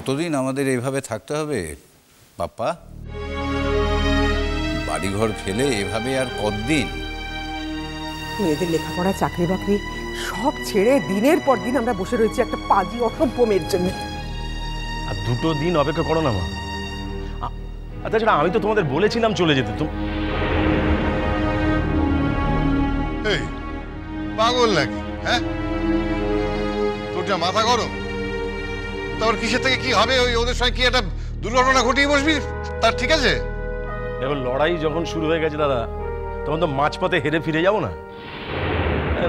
কতদিন আমাদের এইভাবে থাকতে হবে পাপ্পা? বাড়িঘর ফেলে এভাবে আর কতদিন? মেয়েদের লেখাপড়া, চাকরি বাকরি সব ছেড়ে দিনের পর দিন আমরা বসে রয়েছি একটা পাজি অসভ্য মেয়ের জন্য। আর 2 দিন অপেক্ষা করো না মা। তাছাড়া আমি তো তোমাদের বলেছিলাম চলে যেতে। এই পাগল নাকি? হ্যাঁ, তোর যা মাথা গরম, তারপর কিসের থেকে কি হবে? ওদের সঙ্গে কি একটা দুর্ঘটনা ঘটিয়ে বসবি তার? ঠিক আছে, দেখো লড়াই যখন শুরু হয়ে গেছে দাদা, তখন তো মাঝপথে হেরে ফিরে যাবো না।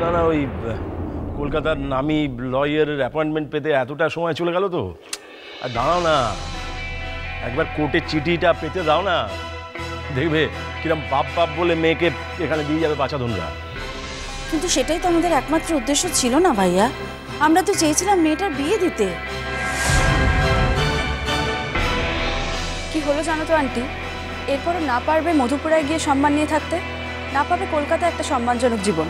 না না, ওই কলকাতার নামি লয়ার অ্যাপয়েন্টমেন্ট পেতে এতটা সময় চলে গেল তো। আর দাঁড়াও না, একবার কোর্টের চিঠিটা পেতে দাও না, দেখবে কিরম বাপ বাপ বলে মেয়েকে এখানে দিয়ে যাবে বাছাধনরা। কিন্তু সেটাই তো আমাদের একমাত্র উদ্দেশ্য ছিল না ভাইয়া। আমরা তো চেয়েছিলাম মেয়েটার বিয়ে দিতে। কি হলো জানো তো আন্টি, এরপরও না পারবে মধুপুরায় গিয়ে সম্মান নিয়ে থাকতে, না পাবে কলকাতায় একটা সম্মানজনক জীবন।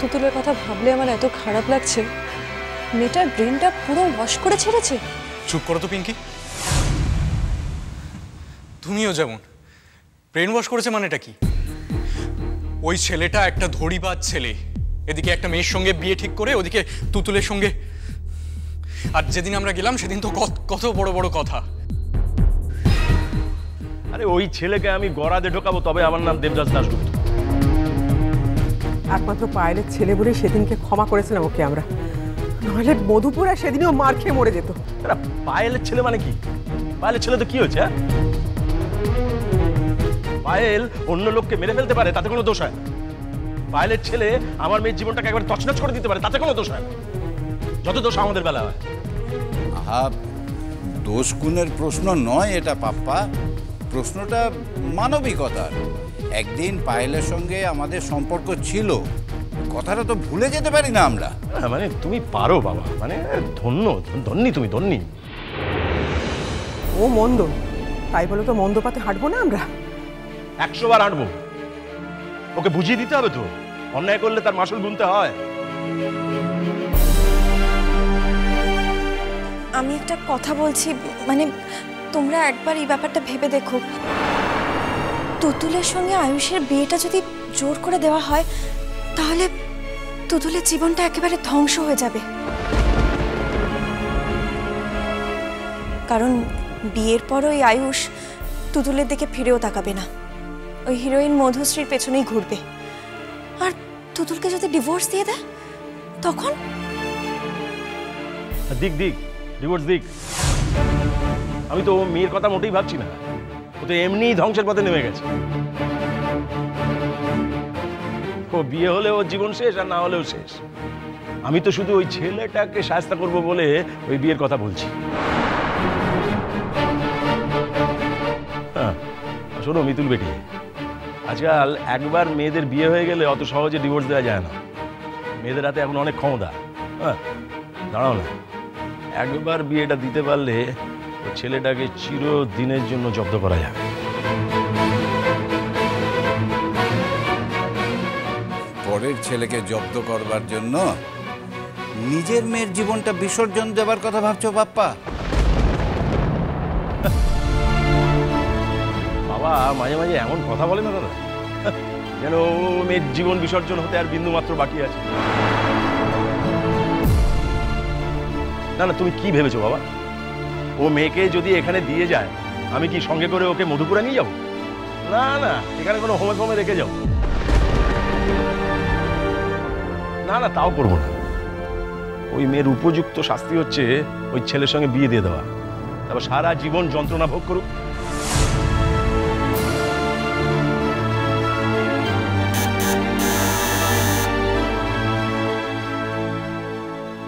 তুতুলের কথা ভাবলে আমার এত খারাপ লাগছে। মেয়েটার ব্রেনটা পুরো ওয়াশ করে ছেড়েছে। চুপ করো তো পিঙ্কি, তুমিও যেমন। ব্রেন ওয়াশ করেছে মানেটা কি? ওই ছেলেটা একটা ধড়িবাজ ছেলে, এদিকে একটা মেয়ের সঙ্গে বিয়ে ঠিক করে ওদিকে তুতুলের সঙ্গে। আর যেদিন আমরা গেলাম সেদিন তো কত বড় বড় কথা। আরে ওই ছেলেকে আমি গড়াতে ঢোকাবো তবে আমার নাম দেবদাস দাশগুপ্ত। একমাত্র পায়েলের ছেলে বলে সেদিনকে ক্ষমা করেছিলাম ওকে আমরা, নাহলে মধুপুরা সেদিনও মার খেয়ে মরে যেত। পায়েলের ছেলে মানে কি? পায়েলের ছেলে তো কি হয়েছে? পায়েল অন্য লোককে মেরে ফেলতে পারে, তাতে কোনো দোষ হয় না। পায়েলের ছেলে আমার মেয়ের জীবনটাকে একবার তছনছ করে দিতে পারে, তাতে কোনো দোষ হয় না। যত দোষ আমাদের বেলা হয়। আহা, দোষ গুণের প্রশ্ন নয় এটা পাপ্পা, প্রশ্নটা মানবিকতার। একদিন পায়েলের সঙ্গে আমাদের সম্পর্ক ছিল, কথাটা তো ভুলে যেতে পারি না আমরা। মানে তুমি পারো বাবা, মানে ধন্যী তুমি, ধন্যী। ও মন্দ, তাই বলে তো মন্দ পাতে হাঁটবো না আমরা। 100 বার হাঁটবো। ওকে বুঝিয়ে দিতে হবে তো, অন্যায় করলে তার মাসুল গুনতে হয়। আমি একটা কথা বলছি, মানে তোমরা একবার এই ব্যাপারটা ভেবে দেখো। তুতুলের সঙ্গে আয়ুষের বিয়েটা যদি জোর করে দেওয়া হয়, তাহলে তুতুলের জীবনটা একেবারে ধ্বংস হয়ে যাবে। কারণ বিয়ের পর ওই আয়ুষ তুতুলের দিকে ফিরেও তাকাবে না, ওই হিরোইন মধুশ্রীর পেছনেই ঘুরবে। আর তুতুলকে যদি ডিভোর্স দিয়ে দেয় তখন? দিক ডিভোর্স দিক। আমি তো মেয়ের কথা মোটেই ভাবছি না, ও তো এমনিই ধ্বংসের পথে নেমে গেছে। ও বিয়ে হলে ওর জীবন শেষ, আর না হলেও শেষ। আমি তো শুধু ওই ছেলেটাকে শায়েস্তা করব বলে ওই বিয়ের কথা বলছি। হ্যাঁ শোনো মিতুল বেটি, আজকাল একবার মেয়েদের বিয়ে হয়ে গেলে অত সহজে ডিভোর্স দেওয়া যায় না। মেয়েদের হাতে এখন অনেক ক্ষমতা। হ্যাঁ দাঁড়াও না, একবার বিয়েটা দিতে পারলে ওই ছেলেটাকে চিরদিনের জন্য জব্দ করা যাবে। পরের ছেলেকে জব্দ করবার জন্য নিজের মেয়ের জীবনটা বিসর্জন দেবার কথা ভাবছো পাপ্পা? বাবা মাঝে মাঝে এমন কথা বলে না দাদা, যেন মেয়ের জীবন বিসর্জন হতে আর বিন্দু মাত্র বাকি আছে। না না, তুমি কি ভেবেছো বাবা? ও মেয়েকে যদি এখানে দিয়ে যায়, আমি কি সঙ্গে করে ওকে মধুপুরা নিয়ে যাবো? না না, এখানে কোনো হোমে ফোমে রেখে যাও। না না, তাও করবো না। ওই মেয়ের উপযুক্ত শাস্তি হচ্ছে ওই ছেলের সঙ্গে বিয়ে দিয়ে দেওয়া, তারপর সারা জীবন যন্ত্রণা ভোগ করুক।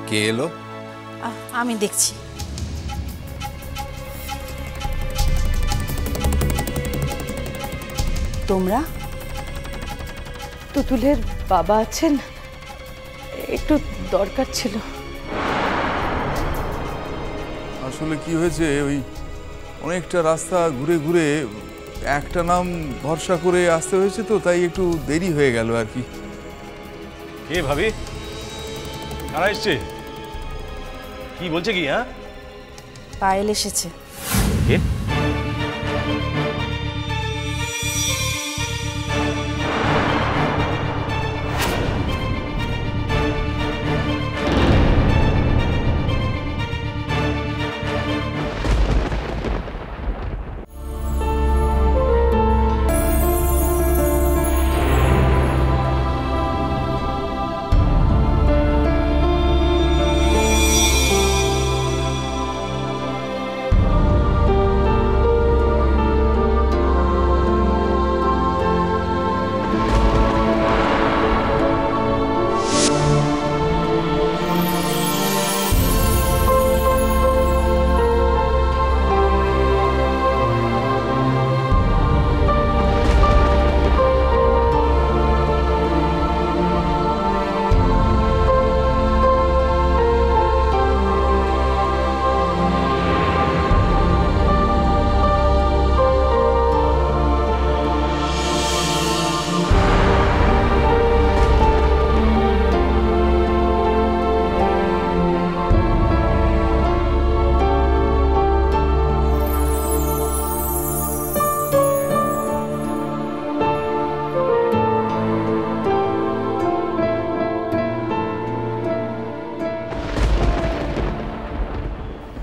কে এলো? আমি দেখছি। তোমরা? তুতুলের বাবা আছেন? একটু দরকার ছিল। আসলে কি হয়েছে, ওই অনেকটা রাস্তা ঘুরে ঘুরে একটা নাম ভরসা করে আসতে হয়েছে, তো তাই একটু দেরি হয়ে গেল আর কি। কে ভাবি? কারা এসছে? কি বলছে কি? হ্যাঁ, পায়েল এসেছে। কে?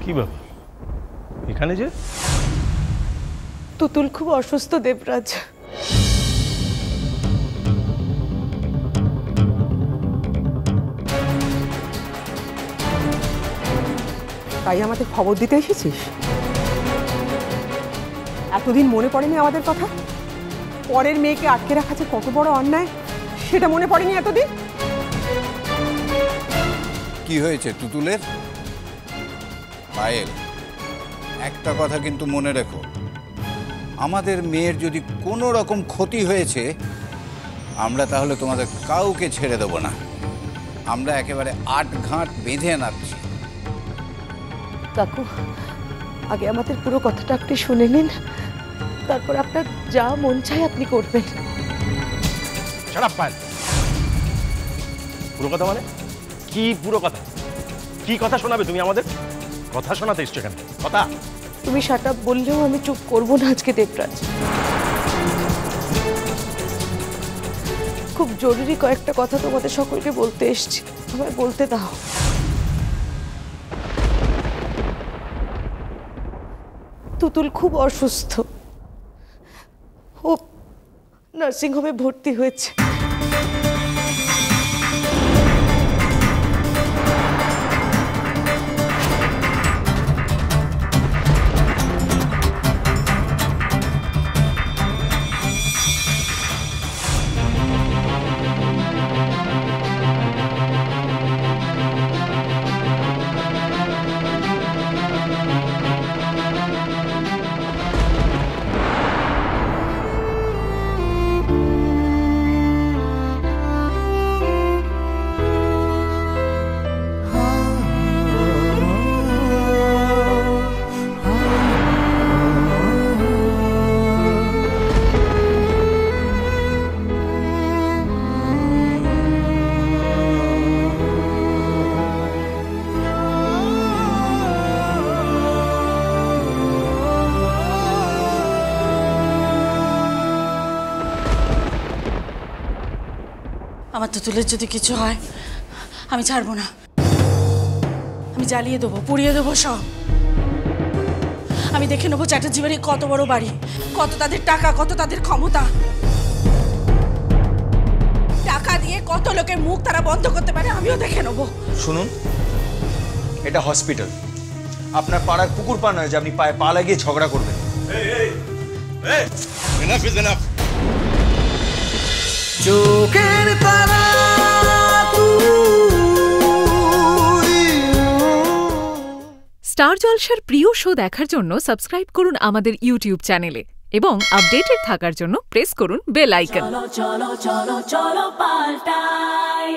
কি ব্যাপার এখানে যে? তুতুল খুব অসুস্থ দেবরাজ। তাই আমাদের খবর দিতে এসেছিস? এতদিন মনে পড়েনি আমাদের কথা? পরের মেয়েকে আটকে রাখা যে কত বড় অন্যায় সেটা মনে পড়েনি এতদিন? কি হয়েছে তুতুলের? পায়েল, একটা কথা কিন্তু মনে রেখো, আমাদের মেয়ের যদি কোনো রকম ক্ষতি হয়েছে আমরা তাহলে তোমাদের কাউকে ছেড়ে দেব না। আমরা একেবারে আট ঘাট বেঁধে নাচ্ছি। কাকু, আগে আমাদের পুরো কথাটা আপনি শুনে নিন, তারপর আপনার যা মন চায় আপনি করবেন। Shut up Payel. পুরো কথা মানে কি? পুরো কথা কি? কথা শোনাবে তুমি আমাদের? কথা শোনাতে এসছো কেন? কথা তুমি শাট আপ বললেও আমি চুপ করবো না আজকে দেবরাজ। খুব জরুরি কয়েকটা কথা তোমাদের সকলকে বলতে এসছি, আমায় বলতে দাও। তুতুল খুব অসুস্থ, ও নার্সিংহোমে ভর্তি হয়েছে। আমার তুতুলের যদি কিছু হয় আমি ছাড়বো না, আমি জ্বালিয়ে দেবো, পুড়িয়ে দেবো সব। আমি দেখে নেবো চ্যাটার্জি বাড়ি কত বড় বাড়ি, কত তাদের টাকা, কত তাদের ক্ষমতা। টাকা দিয়ে কত লোকের মুখ তারা বন্ধ করতে পারে আমিও দেখে নেবো। শুনুন, এটা হসপিটাল, আপনার পাড়ার কুকুর পা নয় যে আপনি পায়ে পা লাগিয়ে ঝগড়া করবেন। চোখের তারা স্টার জলসার প্রিয় শো দেখার জন্য সাবস্ক্রাইব করুন আমাদের ইউটিউব চ্যানেলে এবং আপডেটেড থাকার জন্য প্রেস করুন বেল আইকন। চলো চলো চলো চলো পাল্টাই।